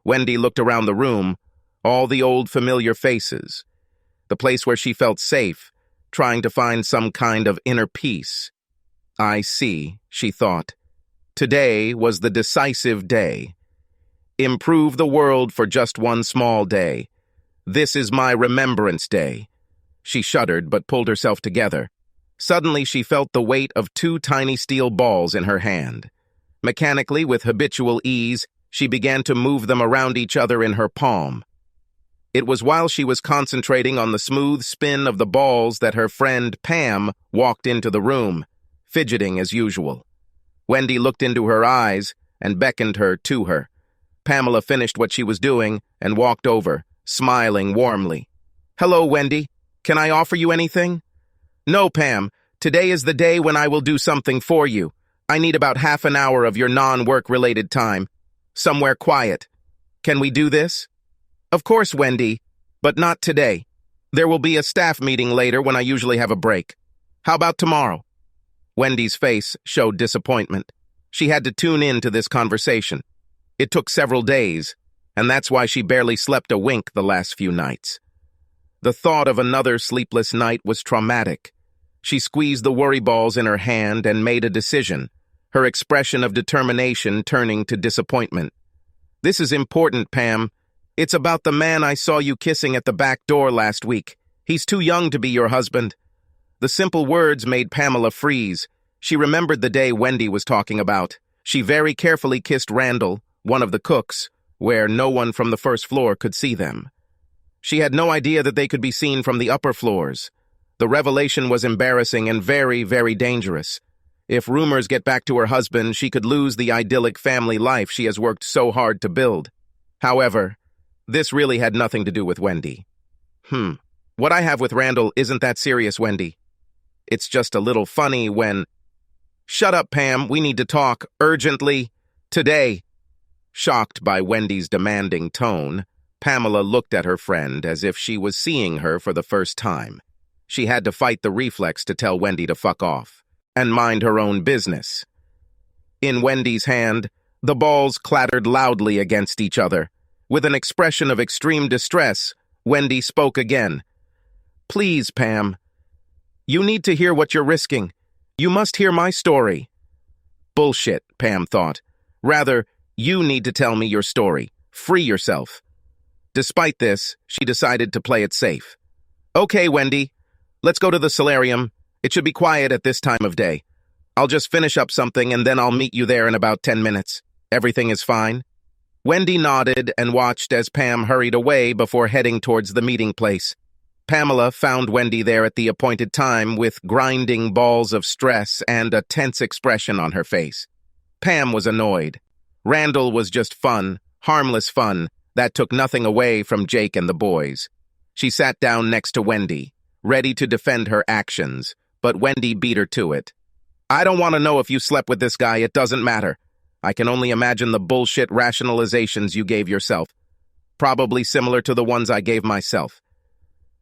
Wendy looked around the room, all the old familiar faces. The place where she felt safe, trying to find some kind of inner peace. I see, she thought. Today was the decisive day. Improve the world for just one small day. This is my remembrance day. She shuddered but pulled herself together. Suddenly she felt the weight of 2 tiny steel balls in her hand. Mechanically, with habitual ease, she began to move them around each other in her palm. It was while she was concentrating on the smooth spin of the balls that her friend Pam walked into the room, fidgeting as usual. Wendy looked into her eyes and beckoned her to her. Pamela finished what she was doing and walked over, smiling warmly. "Hello, Wendy. Can I offer you anything?" "No, Pam. Today is the day when I will do something for you. I need about half an hour of your non-work-related time. Somewhere quiet. Can we do this?" "Of course, Wendy, but not today. There will be a staff meeting later when I usually have a break. How about tomorrow?" Wendy's face showed disappointment. She had to tune in to this conversation. It took several days, and that's why she barely slept a wink the last few nights. The thought of another sleepless night was traumatic. She squeezed the worry balls in her hand and made a decision, her expression of determination turning to disappointment. "This is important, Pam. It's about the man I saw you kissing at the back door last week. He's too young to be your husband." The simple words made Pamela freeze. She remembered the day Wendy was talking about. She very carefully kissed Randall, one of the cooks, where no one from the first floor could see them. She had no idea that they could be seen from the upper floors. The revelation was embarrassing and very, very dangerous. If rumors get back to her husband, she could lose the idyllic family life she has worked so hard to build. However, this really had nothing to do with Wendy. What I have with Randall isn't that serious, Wendy. It's just a little funny when... "Shut up, Pam. We need to talk. Urgently. Today." Shocked by Wendy's demanding tone, Pamela looked at her friend as if she was seeing her for the first time. She had to fight the reflex to tell Wendy to fuck off and mind her own business. In Wendy's hand, the balls clattered loudly against each other. With an expression of extreme distress, Wendy spoke again. "Please, Pam. You need to hear what you're risking. You must hear my story." Bullshit, Pam thought. Rather, you need to tell me your story. Free yourself. Despite this, she decided to play it safe. "Okay, Wendy. Let's go to the solarium. It should be quiet at this time of day. I'll just finish up something and then I'll meet you there in about 10 minutes. Everything is fine?" Wendy nodded and watched as Pam hurried away before heading towards the meeting place. Pamela found Wendy there at the appointed time with grinding balls of stress and a tense expression on her face. Pam was annoyed. Randall was just fun, harmless fun, that took nothing away from Jake and the boys. She sat down next to Wendy, ready to defend her actions, but Wendy beat her to it. "I don't want to know if you slept with this guy, it doesn't matter. I can only imagine the bullshit rationalizations you gave yourself. Probably similar to the ones I gave myself."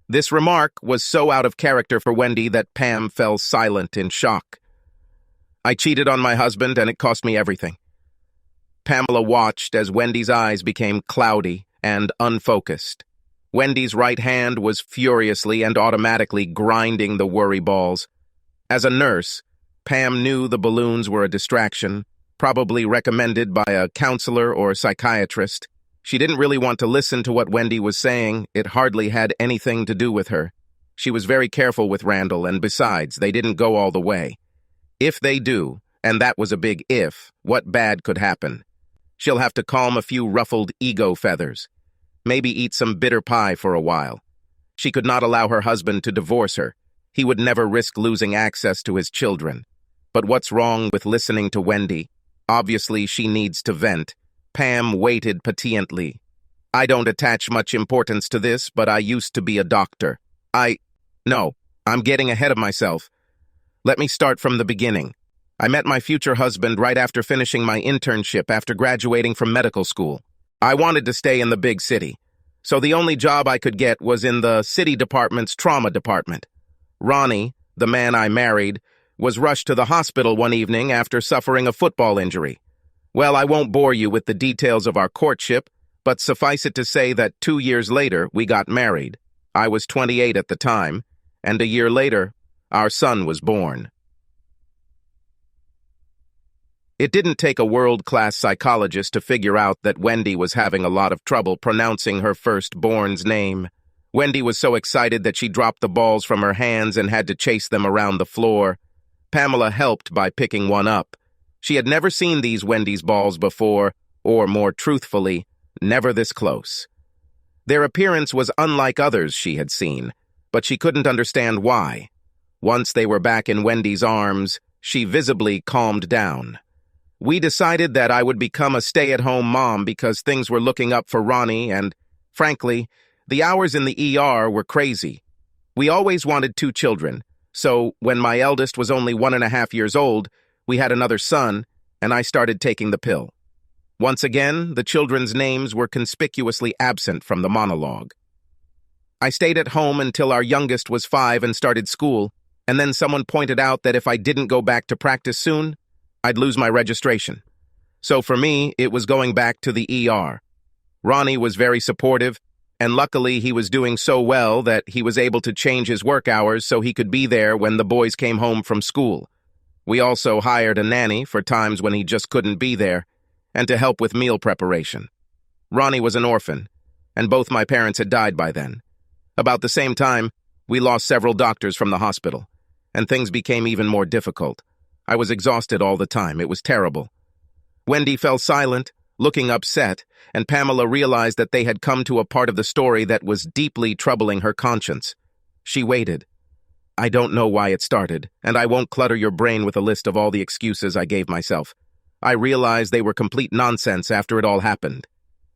This remark was so out of character for Wendy that Pam fell silent in shock. "I cheated on my husband and it cost me everything." Pamela watched as Wendy's eyes became cloudy and unfocused. Wendy's right hand was furiously and automatically grinding the worry balls. As a nurse, Pam knew the balloons were a distraction, probably recommended by a counselor or psychiatrist. She didn't really want to listen to what Wendy was saying. It hardly had anything to do with her. She was very careful with Randall, and besides, they didn't go all the way. If they do, and that was a big if, what bad could happen? She'll have to calm a few ruffled ego feathers. Maybe eat some bitter pie for a while. She could not allow her husband to divorce her. He would never risk losing access to his children. But what's wrong with listening to Wendy? Obviously, she needs to vent. Pam waited patiently. "I don't attach much importance to this, but I used to be a doctor. No, I'm getting ahead of myself. Let me start from the beginning. I met my future husband right after finishing my internship after graduating from medical school. I wanted to stay in the big city, so the only job I could get was in the city department's trauma department. Ronnie, the man I married, was rushed to the hospital one evening after suffering a football injury. Well, I won't bore you with the details of our courtship, But suffice it to say that 2 years later, we got married. I was 28 at the time, and a year later, our son was born. It didn't take a world-class psychologist to figure out that Wendy was having a lot of trouble pronouncing her firstborn's name. Wendy was so excited that she dropped the balls from her hands and had to chase them around the floor. Pamela helped by picking one up. She had never seen these Wendy's balls before, or more truthfully, never this close. Their appearance was unlike others she had seen, but she couldn't understand why. Once they were back in Wendy's arms, she visibly calmed down. We decided that I would become a stay-at-home mom because things were looking up for Ronnie and, frankly, the hours in the ER were crazy. We always wanted 2 children, so when my eldest was only 1.5 years old, we had another son, and I started taking the pill. Once again, the children's names were conspicuously absent from the monologue. I stayed at home until our youngest was 5 and started school, and then someone pointed out that if I didn't go back to practice soon, I'd lose my registration. So for me, it was going back to the ER. Ronnie was very supportive, and luckily he was doing so well that he was able to change his work hours so he could be there when the boys came home from school. We also hired a nanny for times when he just couldn't be there, and to help with meal preparation. Ronnie was an orphan, and both my parents had died by then. About the same time, we lost several doctors from the hospital, and things became even more difficult. I was exhausted all the time. It was terrible. Wendy fell silent, looking upset, and Pamela realized that they had come to a part of the story that was deeply troubling her conscience. She waited. I don't know why it started, and I won't clutter your brain with a list of all the excuses I gave myself. I realized they were complete nonsense after it all happened.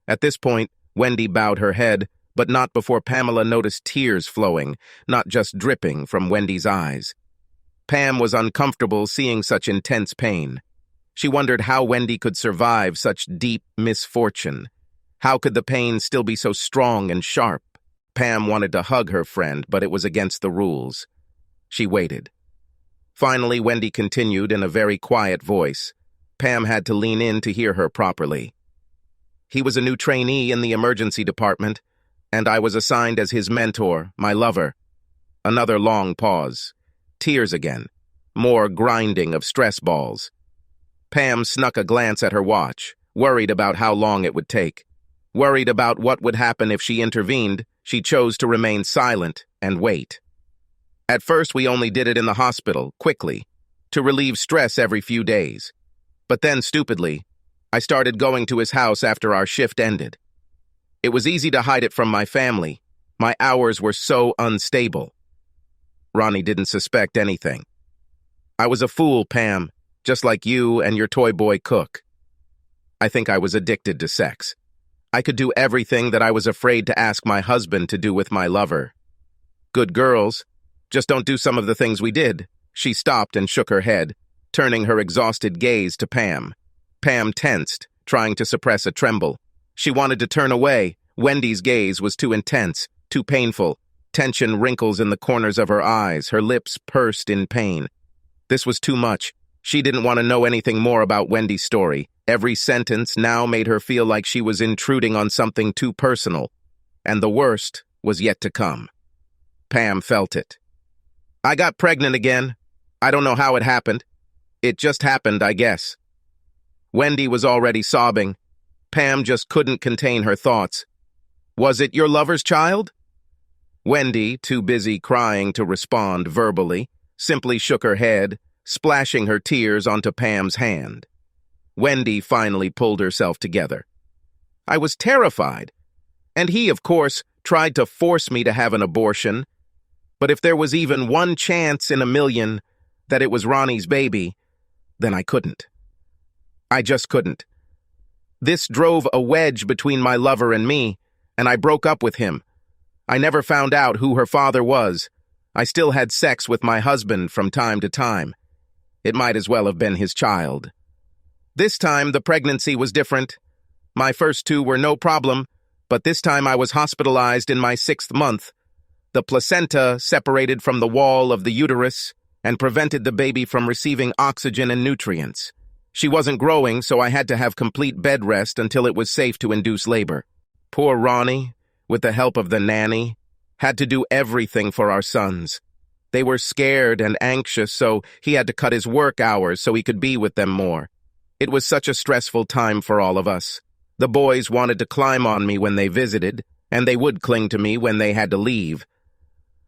At this point, Wendy bowed her head, but not before Pamela noticed tears flowing, not just dripping, from Wendy's eyes. Pam was uncomfortable seeing such intense pain. She wondered how Wendy could survive such deep misfortune. How could the pain still be so strong and sharp? Pam wanted to hug her friend, but it was against the rules. She waited. Finally, Wendy continued in a very quiet voice. Pam had to lean in to hear her properly. He was a new trainee in the emergency department, and I was assigned as his mentor, my lover. Another long pause. Tears again. More grinding of stress balls. Pam snuck a glance at her watch, worried about how long it would take. Worried about what would happen if she intervened, she chose to remain silent and wait. At first, we only did it in the hospital, quickly, to relieve stress every few days. But then, stupidly, I started going to his house after our shift ended. It was easy to hide it from my family. My hours were so unstable. Ronnie didn't suspect anything. I was a fool, Pam, just like you and your toy boy Cook. I think I was addicted to sex. I could do everything that I was afraid to ask my husband to do with my lover. Good girls, just don't do some of the things we did. She stopped and shook her head, turning her exhausted gaze to Pam. Pam tensed, trying to suppress a tremble. She wanted to turn away. Wendy's gaze was too intense, too painful. Tension wrinkles in the corners of her eyes, her lips pursed in pain. This was too much. She didn't want to know anything more about Wendy's story. Every sentence now made her feel like she was intruding on something too personal. And the worst was yet to come. Pam felt it. I got pregnant again. I don't know how it happened. It just happened, I guess. Wendy was already sobbing. Pam just couldn't contain her thoughts. Was it your lover's child? Wendy, too busy crying to respond verbally, simply shook her head, splashing her tears onto Pam's hand. Wendy finally pulled herself together. I was terrified, and he, of course, tried to force me to have an abortion. But if there was even one chance in a million that it was Ronnie's baby, then I couldn't. I just couldn't. This drove a wedge between my lover and me, and I broke up with him. I never found out who her father was. I still had sex with my husband from time to time. It might as well have been his child. This time, the pregnancy was different. My first 2 were no problem, but this time I was hospitalized in my 6th month. The placenta separated from the wall of the uterus and prevented the baby from receiving oxygen and nutrients. She wasn't growing, so I had to have complete bed rest until it was safe to induce labor. Poor Ronnie, with the help of the nanny, had to do everything for our sons. They were scared and anxious, so he had to cut his work hours so he could be with them more. It was such a stressful time for all of us. The boys wanted to climb on me when they visited, and they would cling to me when they had to leave.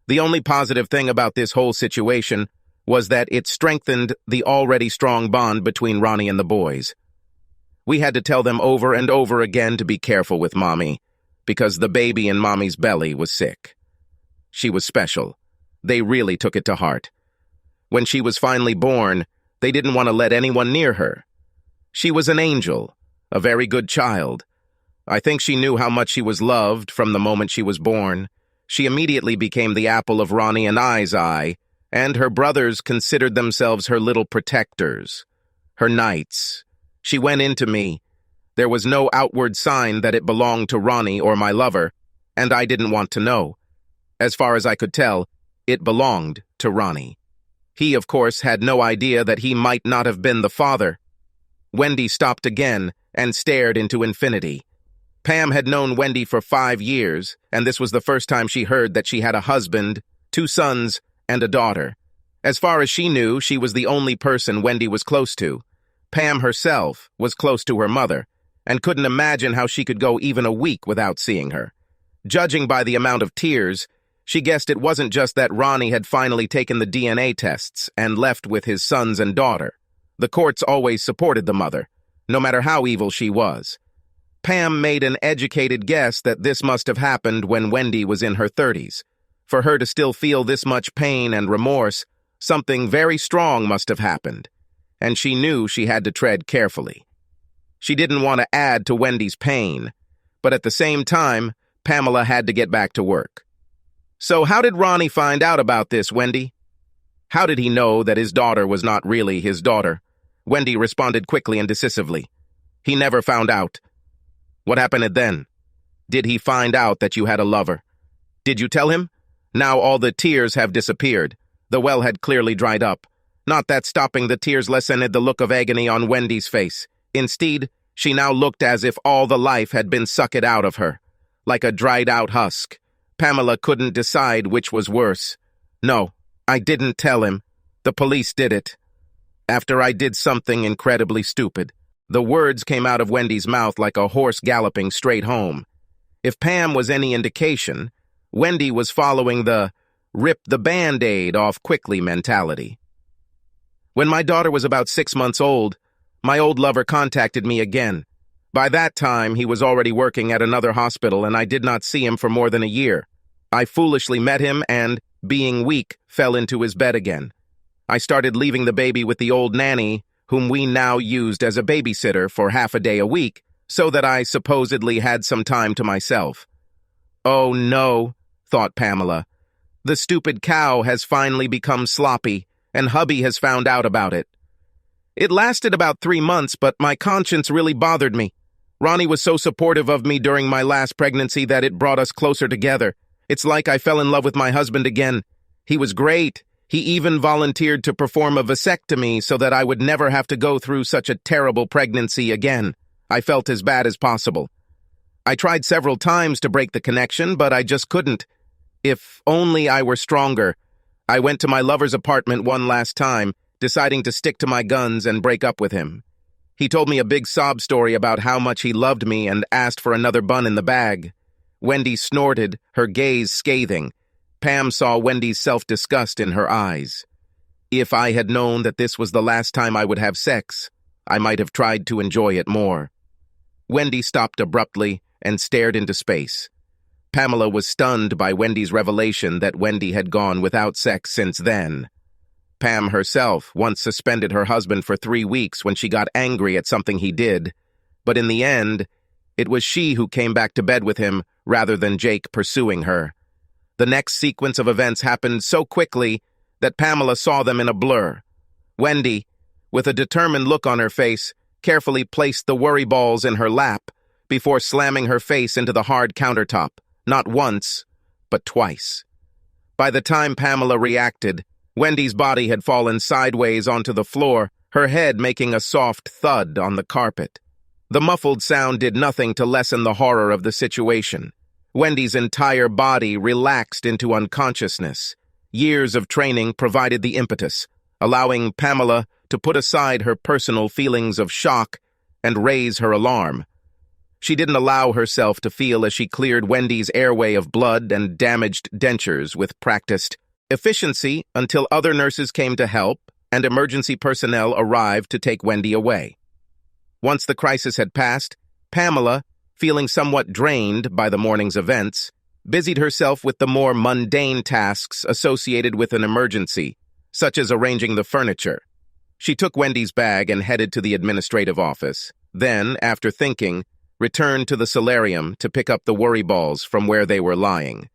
The only positive thing about this whole situation was that it strengthened the already strong bond between Ronnie and the boys. We had to tell them over and over again to be careful with Mommy, because the baby in Mommy's belly was sick. She was special. They really took it to heart. When she was finally born, they didn't want to let anyone near her. She was an angel, a very good child. I think she knew how much she was loved from the moment she was born. She immediately became the apple of Ronnie and I's eye, and her brothers considered themselves her little protectors, her knights. She went into me. There was no outward sign that it belonged to Ronnie or my lover, and I didn't want to know. As far as I could tell, it belonged to Ronnie. He, of course, had no idea that he might not have been the father. Wendy stopped again and stared into infinity. Pam had known Wendy for 5 years, and this was the first time she heard that she had a husband, 2 sons, and a daughter. As far as she knew, she was the only person Wendy was close to. Pam herself was close to her mother, and couldn't imagine how she could go even a week without seeing her. Judging by the amount of tears, she guessed it wasn't just that Ronnie had finally taken the DNA tests and left with his sons and daughter. The courts always supported the mother, no matter how evil she was. Pam made an educated guess that this must have happened when Wendy was in her 30s. For her to still feel this much pain and remorse, something very strong must have happened, and she knew she had to tread carefully. She didn't want to add to Wendy's pain, but at the same time, Pamela had to get back to work. So how did Ronnie find out about this, Wendy? How did he know that his daughter was not really his daughter? Wendy responded quickly and decisively. He never found out. What happened then? Did he find out that you had a lover? Did you tell him? Now all the tears have disappeared. The well had clearly dried up. Not that stopping the tears lessened the look of agony on Wendy's face. Instead, she now looked as if all the life had been sucked out of her, like a dried-out husk. Pamela couldn't decide which was worse. No, I didn't tell him. The police did it. After I did something incredibly stupid. The words came out of Wendy's mouth like a horse galloping straight home. If Pam was any indication, Wendy was following the rip the Band-Aid off quickly mentality. When my daughter was about 6 months old, my old lover contacted me again. By that time, he was already working at another hospital, and I did not see him for more than a year. I foolishly met him and, being weak, fell into his bed again. I started leaving the baby with the old nanny, whom we now used as a babysitter for half a day a week, so that I supposedly had some time to myself. Oh no, thought Pamela. The stupid cow has finally become sloppy, and hubby has found out about it. It lasted about 3 months, but my conscience really bothered me. Ronnie was so supportive of me during my last pregnancy that it brought us closer together. It's like I fell in love with my husband again. He was great. He even volunteered to perform a vasectomy so that I would never have to go through such a terrible pregnancy again. I felt as bad as possible. I tried several times to break the connection, but I just couldn't. If only I were stronger. I went to my lover's apartment one last time, deciding to stick to my guns and break up with him. He told me a big sob story about how much he loved me and asked for another bun in the bag. Wendy snorted, her gaze scathing. Pam saw Wendy's self-disgust in her eyes. If I had known that this was the last time I would have sex, I might have tried to enjoy it more. Wendy stopped abruptly and stared into space. Pamela was stunned by Wendy's revelation that Wendy had gone without sex since then. Pam herself once suspended her husband for 3 weeks when she got angry at something he did, but in the end, it was she who came back to bed with him rather than Jake pursuing her. The next sequence of events happened so quickly that Pamela saw them in a blur. Wendy, with a determined look on her face, carefully placed the worry balls in her lap before slamming her face into the hard countertop, not once, but twice. By the time Pamela reacted, Wendy's body had fallen sideways onto the floor, her head making a soft thud on the carpet. The muffled sound did nothing to lessen the horror of the situation. Wendy's entire body relaxed into unconsciousness. Years of training provided the impetus, allowing Pamela to put aside her personal feelings of shock and raise her alarm. She didn't allow herself to feel as she cleared Wendy's airway of blood and damaged dentures with practiced efficiency until other nurses came to help and emergency personnel arrived to take Wendy away. Once the crisis had passed, Pamela, feeling somewhat drained by the morning's events, busied herself with the more mundane tasks associated with an emergency, such as arranging the furniture. She took Wendy's bag and headed to the administrative office. Then, after thinking, returned to the solarium to pick up the worry balls from where they were lying.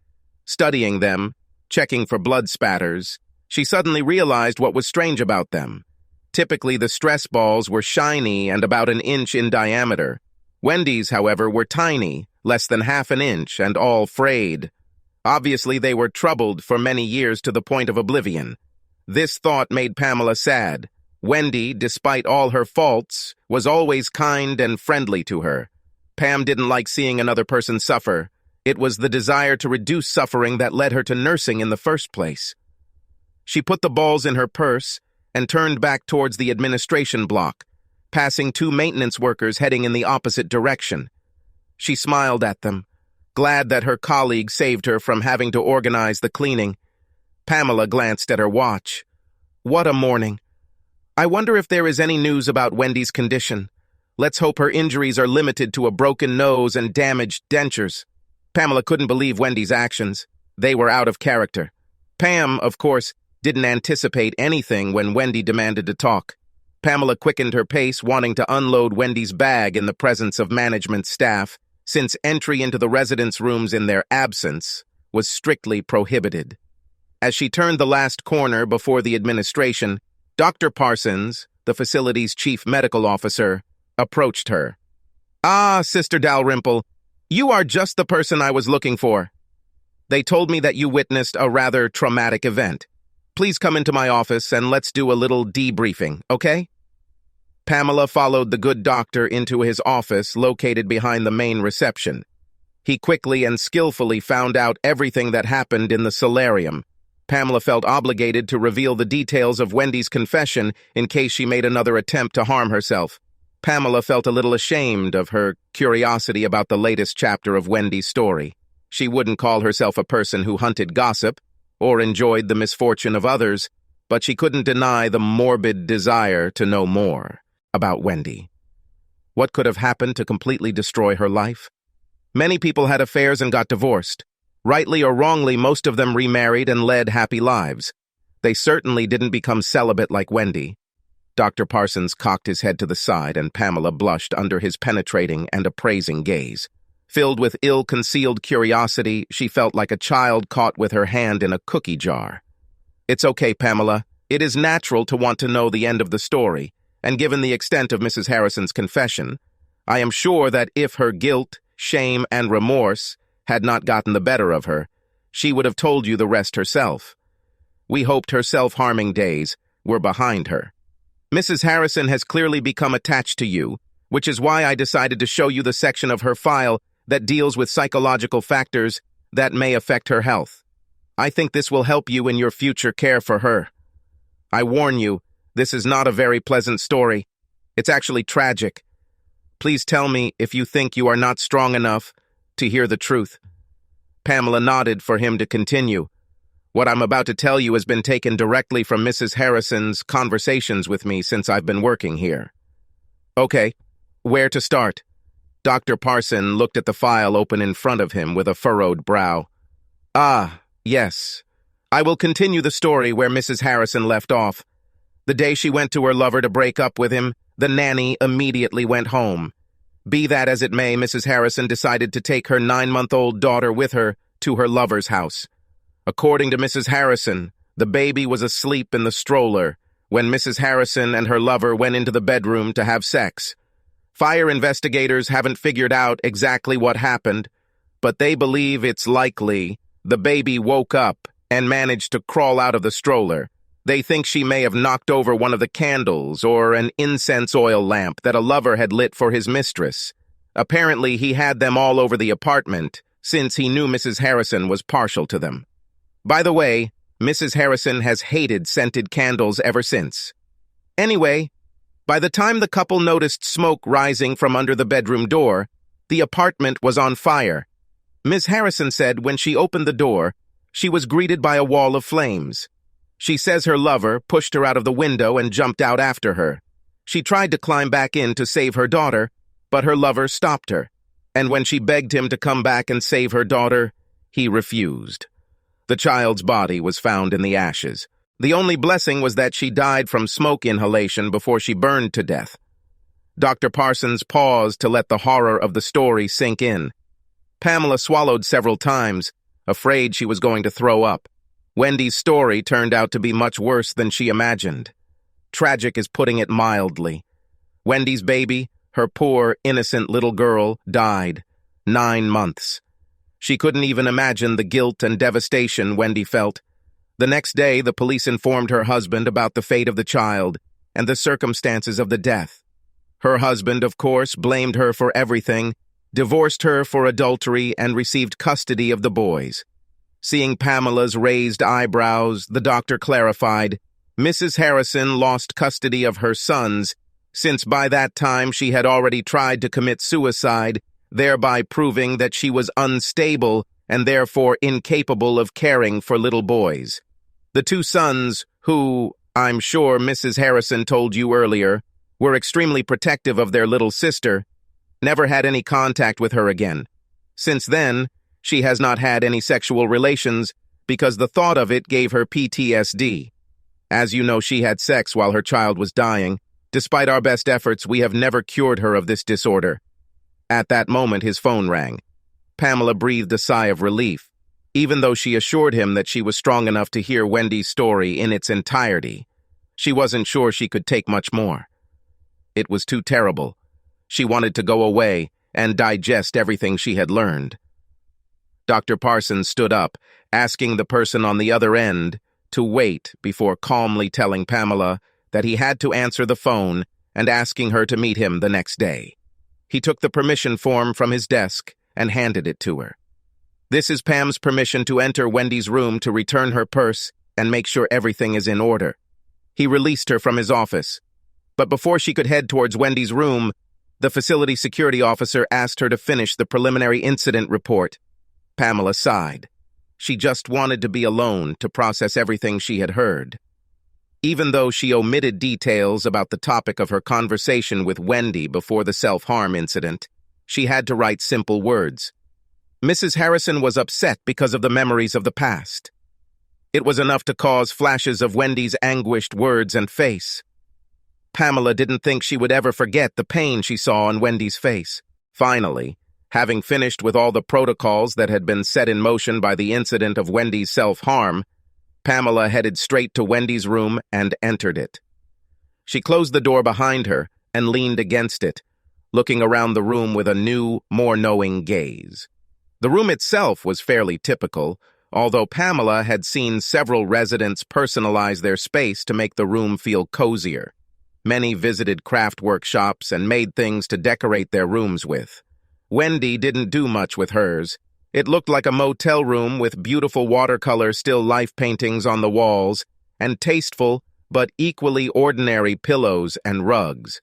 Studying them, checking for blood spatters, she suddenly realized what was strange about them. Typically, the stress balls were shiny and about an inch in diameter. Wendy's, however, were tiny, less than half an inch, and all frayed. Obviously, they were troubled for many years to the point of oblivion. This thought made Pamela sad. Wendy, despite all her faults, was always kind and friendly to her. Pam didn't like seeing another person suffer. It was the desire to reduce suffering that led her to nursing in the first place. She put the balls in her purse and turned back towards the administration block, passing 2 maintenance workers heading in the opposite direction. She smiled at them, glad that her colleague saved her from having to organize the cleaning. Pamela glanced at her watch. What a morning. I wonder if there is any news about Wendy's condition. Let's hope her injuries are limited to a broken nose and damaged dentures. Pamela couldn't believe Wendy's actions. They were out of character. Pam, of course, didn't anticipate anything when Wendy demanded to talk. Pamela quickened her pace, wanting to unload Wendy's bag in the presence of management staff, since entry into the residence rooms in their absence was strictly prohibited. As she turned the last corner before the administration, Dr. Parsons, the facility's chief medical officer, approached her. "Ah, Sister Dalrymple, you are just the person I was looking for. They told me that you witnessed a rather traumatic event. Please come into my office and let's do a little debriefing, okay?" Pamela followed the good doctor into his office located behind the main reception. He quickly and skillfully found out everything that happened in the solarium. Pamela felt obligated to reveal the details of Wendy's confession in case she made another attempt to harm herself. Pamela felt a little ashamed of her curiosity about the latest chapter of Wendy's story. She wouldn't call herself a person who hunted gossip or enjoyed the misfortune of others, but she couldn't deny the morbid desire to know more about Wendy. What could have happened to completely destroy her life? Many people had affairs and got divorced. Rightly or wrongly, most of them remarried and led happy lives. They certainly didn't become celibate like Wendy. Dr. Parsons cocked his head to the side, and Pamela blushed under his penetrating and appraising gaze. Filled with ill-concealed curiosity, she felt like a child caught with her hand in a cookie jar. "It's okay, Pamela. It is natural to want to know the end of the story, and given the extent of Mrs. Harrison's confession, I am sure that if her guilt, shame, and remorse had not gotten the better of her, she would have told you the rest herself. We hoped her self-harming days were behind her. Mrs. Harrison has clearly become attached to you, which is why I decided to show you the section of her file that deals with psychological factors that may affect her health. I think this will help you in your future care for her. I warn you, this is not a very pleasant story. It's actually tragic. Please tell me if you think you are not strong enough to hear the truth." Pamela nodded for him to continue. "What I'm about to tell you has been taken directly from Mrs. Harrison's conversations with me since I've been working here." "Okay, where to start?" Dr. Parson looked at the file open in front of him with a furrowed brow. "Ah, yes. I will continue the story where Mrs. Harrison left off. The day she went to her lover to break up with him, the nanny immediately went home. Be that as it may, Mrs. Harrison decided to take her 9-month-old daughter with her to her lover's house. According to Mrs. Harrison, the baby was asleep in the stroller when Mrs. Harrison and her lover went into the bedroom to have sex. Fire investigators haven't figured out exactly what happened, but they believe it's likely the baby woke up and managed to crawl out of the stroller. They think she may have knocked over one of the candles or an incense oil lamp that a lover had lit for his mistress. Apparently, he had them all over the apartment, since he knew Mrs. Harrison was partial to them. By the way, Mrs. Harrison has hated scented candles ever since. Anyway, by the time the couple noticed smoke rising from under the bedroom door, the apartment was on fire. Ms. Harrison said when she opened the door, she was greeted by a wall of flames. She says her lover pushed her out of the window and jumped out after her. She tried to climb back in to save her daughter, but her lover stopped her. And when she begged him to come back and save her daughter, he refused. The child's body was found in the ashes. The only blessing was that she died from smoke inhalation before she burned to death. Dr. Parsons paused to let the horror of the story sink in. Pamela swallowed several times, afraid she was going to throw up. Wendy's story turned out to be much worse than she imagined. Tragic is putting it mildly. Wendy's baby, her poor, innocent little girl, died. 9 months. She couldn't even imagine the guilt and devastation Wendy felt. The next day, the police informed her husband about the fate of the child and the circumstances of the death. Her husband, of course, blamed her for everything, divorced her for adultery, and received custody of the boys. Seeing Pamela's raised eyebrows, the doctor clarified, Mrs. Harrison lost custody of her sons, since by that time she had already tried to commit suicide, thereby proving that she was unstable and therefore incapable of caring for little boys. The 2 sons, who, I'm sure Mrs. Harrison told you earlier, were extremely protective of their little sister, never had any contact with her again. Since then, she has not had any sexual relations because the thought of it gave her PTSD. As you know, she had sex while her child was dying. Despite our best efforts, we have never cured her of this disorder. At that moment, his phone rang. Pamela breathed a sigh of relief, even though she assured him that she was strong enough to hear Wendy's story in its entirety. She wasn't sure she could take much more. It was too terrible. She wanted to go away and digest everything she had learned. Dr. Parsons stood up, asking the person on the other end to wait before calmly telling Pamela that he had to answer the phone and asking her to meet him the next day. He took the permission form from his desk and handed it to her. This is Pam's permission to enter Wendy's room to return her purse and make sure everything is in order. He released her from his office. But before she could head towards Wendy's room, the facility security officer asked her to finish the preliminary incident report. Pamela sighed. She just wanted to be alone to process everything she had heard. Even though she omitted details about the topic of her conversation with Wendy before the self-harm incident, she had to write simple words. Mrs. Harrison was upset because of the memories of the past. It was enough to cause flashes of Wendy's anguished words and face. Pamela didn't think she would ever forget the pain she saw on Wendy's face. Finally, having finished with all the protocols that had been set in motion by the incident of Wendy's self-harm, Pamela headed straight to Wendy's room and entered it. She closed the door behind her and leaned against it, looking around the room with a new, more knowing gaze. The room itself was fairly typical, although Pamela had seen several residents personalize their space to make the room feel cozier. Many visited craft workshops and made things to decorate their rooms with. Wendy didn't do much with hers. It looked like a motel room with beautiful watercolor still life paintings on the walls and tasteful but equally ordinary pillows and rugs.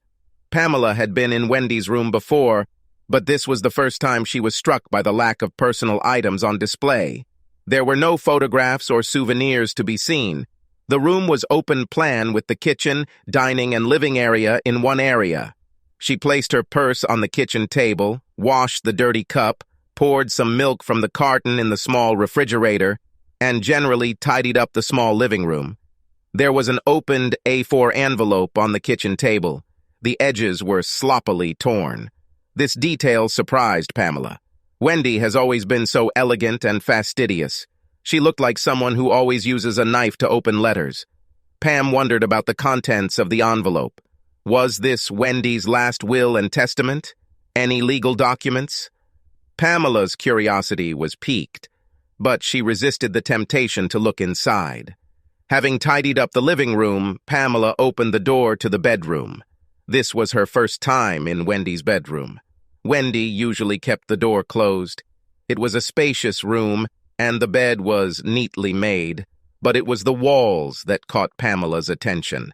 Pamela had been in Wendy's room before, but this was the first time she was struck by the lack of personal items on display. There were no photographs or souvenirs to be seen. The room was open plan with the kitchen, dining, and living area in one area. She placed her purse on the kitchen table, washed the dirty cup, poured some milk from the carton in the small refrigerator, and generally tidied up the small living room. There was an opened A4 envelope on the kitchen table. The edges were sloppily torn. This detail surprised Pamela. Wendy has always been so elegant and fastidious. She looked like someone who always uses a knife to open letters. Pam wondered about the contents of the envelope. Was this Wendy's last will and testament? Any legal documents? Pamela's curiosity was piqued, but she resisted the temptation to look inside. Having tidied up the living room, Pamela opened the door to the bedroom. This was her first time in Wendy's bedroom. Wendy usually kept the door closed. It was a spacious room, and the bed was neatly made, but it was the walls that caught Pamela's attention.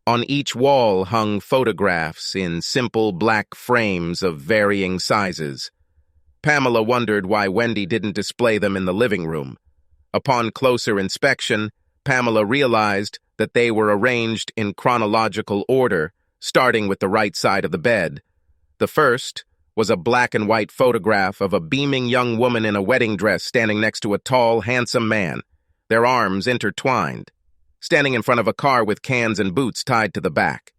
On each wall hung photographs in simple black frames of varying sizes. Pamela wondered why Wendy didn't display them in the living room. Upon closer inspection, Pamela realized that they were arranged in chronological order, starting with the right side of the bed. The first was a black and white photograph of a beaming young woman in a wedding dress standing next to a tall, handsome man, their arms intertwined, standing in front of a car with cans and boots tied to the back.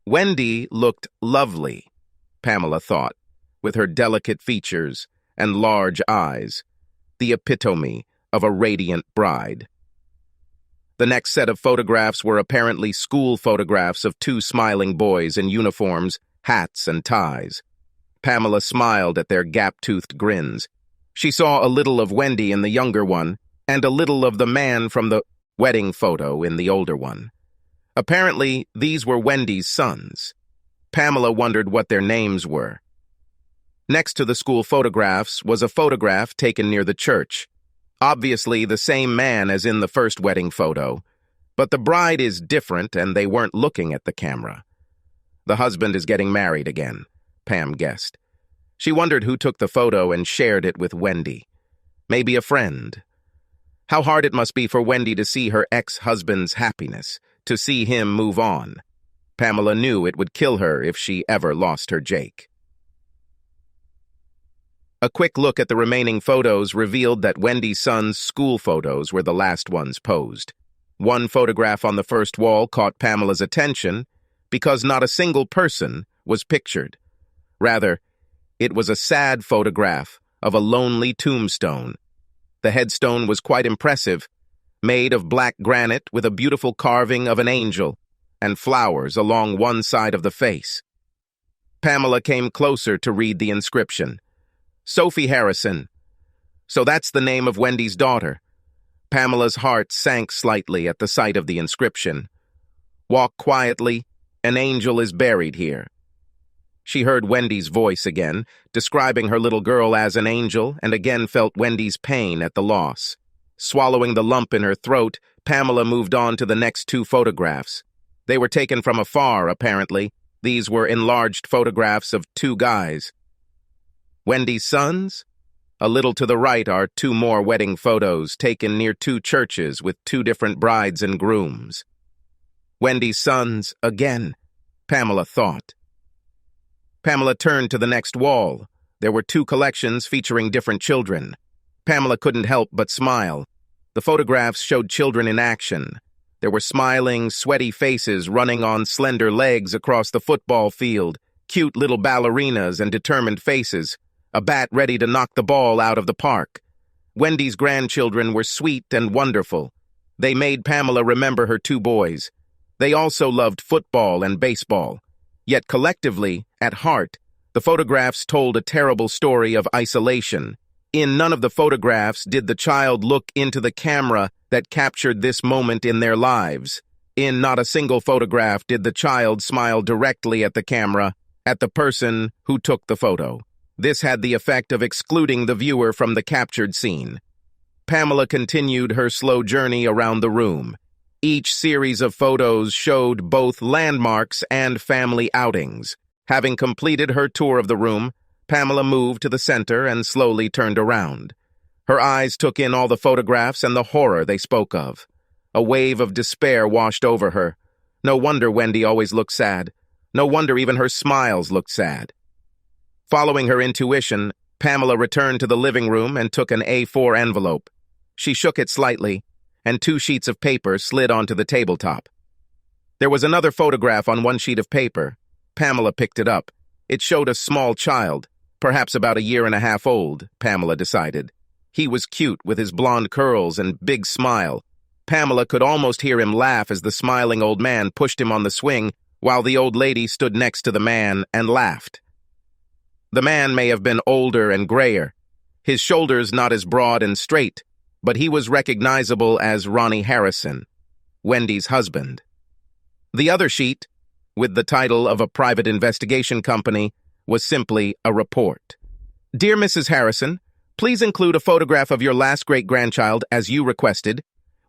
Wendy looked lovely, Pamela thought, with her delicate features and large eyes, the epitome of a radiant bride. The next set of photographs were apparently school photographs of two smiling boys in uniforms, hats, and ties. Pamela smiled at their gap-toothed grins. She saw a little of Wendy in the younger one, and a little of the man from the wedding photo in the older one. Apparently, these were Wendy's sons. Pamela wondered what their names were. Next to the school photographs was a photograph taken near the church. Obviously the same man as in the first wedding photo, but the bride is different and they weren't looking at the camera. The husband is getting married again, Pam guessed. She wondered who took the photo and shared it with Wendy. Maybe a friend. How hard it must be for Wendy to see her ex-husband's happiness, to see him move on. Pamela knew it would kill her if she ever lost her Jake. A quick look at the remaining photos revealed that Wendy's son's school photos were the last ones posed. One photograph on the first wall caught Pamela's attention because not a single person was pictured. Rather, it was a sad photograph of a lonely tombstone. The headstone was quite impressive, made of black granite with a beautiful carving of an angel and flowers along one side of the face. Pamela came closer to read the inscription. Sophie Harrison. So that's the name of Wendy's daughter. Pamela's heart sank slightly at the sight of the inscription. Walk quietly, an angel is buried here. She heard Wendy's voice again, describing her little girl as an angel, and again felt Wendy's pain at the loss. Swallowing the lump in her throat, Pamela moved on to the next two photographs. They were taken from afar, apparently. These were enlarged photographs of two guys. Wendy's sons? A little to the right are two more wedding photos taken near two churches with two different brides and grooms. Wendy's sons again, Pamela thought. Pamela turned to the next wall. There were two collections featuring different children. Pamela couldn't help but smile. The photographs showed children in action. There were smiling, sweaty faces running on slender legs across the football field, cute little ballerinas and determined faces, a bat ready to knock the ball out of the park. Wendy's grandchildren were sweet and wonderful. They made Pamela remember her two boys. They also loved football and baseball. Yet collectively, at heart, the photographs told a terrible story of isolation. In none of the photographs did the child look into the camera that captured this moment in their lives. In not a single photograph did the child smile directly at the camera, at the person who took the photo. This had the effect of excluding the viewer from the captured scene. Pamela continued her slow journey around the room. Each series of photos showed both landmarks and family outings. Having completed her tour of the room, Pamela moved to the center and slowly turned around. Her eyes took in all the photographs and the horror they spoke of. A wave of despair washed over her. No wonder Wendy always looked sad. No wonder even her smiles looked sad. Following her intuition, Pamela returned to the living room and took an A4 envelope. She shook it slightly, and two sheets of paper slid onto the tabletop. There was another photograph on one sheet of paper. Pamela picked it up. It showed a small child, perhaps about 1.5 years old, Pamela decided. He was cute with his blonde curls and big smile. Pamela could almost hear him laugh as the smiling old man pushed him on the swing while the old lady stood next to the man and laughed. The man may have been older and grayer, his shoulders not as broad and straight, but he was recognizable as Ronnie Harrison. Wendy's husband. The other sheet, with the title of a private investigation company, was simply a report. Dear Mrs. Harrison, please include a photograph of your last great-grandchild as you requested.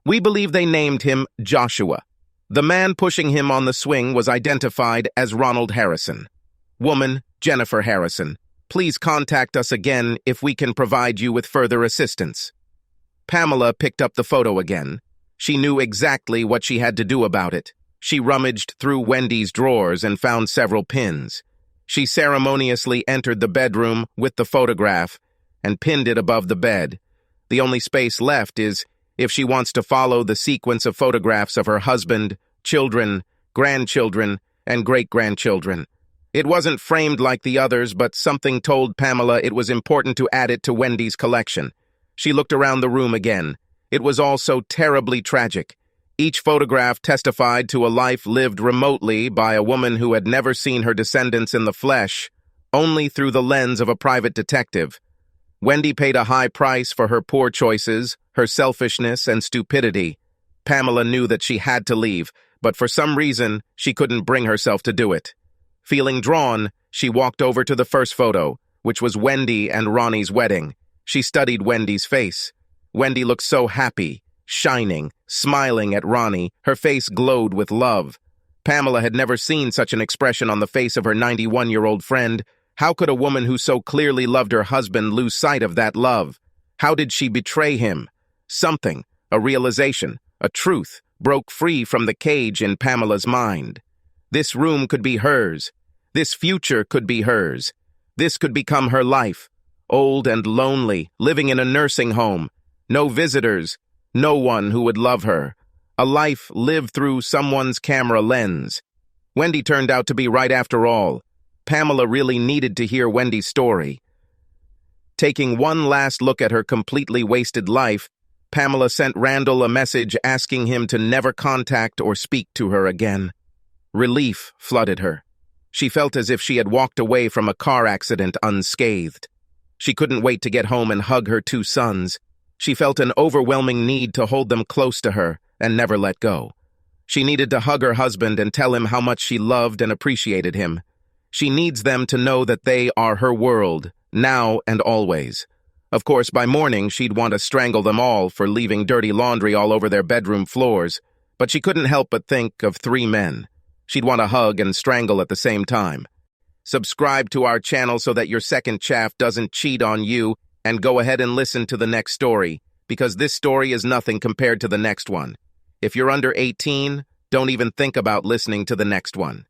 We believe they named him Joshua. The man pushing him on the swing was identified as Ronald Harrison. Woman, Jennifer Harrison. Please contact us again if we can provide you with further assistance. Pamela picked up the photo again. She knew exactly what she had to do about it. She rummaged through Wendy's drawers and found several pins. She ceremoniously entered the bedroom with the photograph and pinned it above the bed. The only space left is if she wants to follow the sequence of photographs of her husband, children, grandchildren, and great-grandchildren. It wasn't framed like the others, but something told Pamela it was important to add it to Wendy's collection. She looked around the room again. It was all so terribly tragic. Each photograph testified to a life lived remotely by a woman who had never seen her descendants in the flesh, only through the lens of a private detective. Wendy paid a high price for her poor choices, her selfishness, and stupidity. Pamela knew that she had to leave, but for some reason, she couldn't bring herself to do it. Feeling drawn, she walked over to the first photo, which was Wendy and Ronnie's wedding. She studied Wendy's face. Wendy looked so happy, shining, smiling at Ronnie. Her face glowed with love. Pamela had never seen such an expression on the face of her 91-year-old friend. How could a woman who so clearly loved her husband lose sight of that love? How did she betray him? Something, a realization, a truth, broke free from the cage in Pamela's mind. This room could be hers. This future could be hers. This could become her life. Old and lonely, living in a nursing home. No visitors. No one who would love her. A life lived through someone's camera lens. Wendy turned out to be right after all. Pamela really needed to hear Wendy's story. Taking one last look at her completely wasted life, Pamela sent Randall a message asking him to never contact or speak to her again. Relief flooded her. She felt as if she had walked away from a car accident unscathed. She couldn't wait to get home and hug her two sons. She felt an overwhelming need to hold them close to her and never let go. She needed to hug her husband and tell him how much she loved and appreciated him. She needs them to know that they are her world, now and always. Of course, by morning, she'd want to strangle them all for leaving dirty laundry all over their bedroom floors, but she couldn't help but think of 3 men. She'd want to hug and strangle at the same time. Subscribe to our channel so that your second chaff doesn't cheat on you, and go ahead and listen to the next story, because this story is nothing compared to the next one. If you're under 18, don't even think about listening to the next one.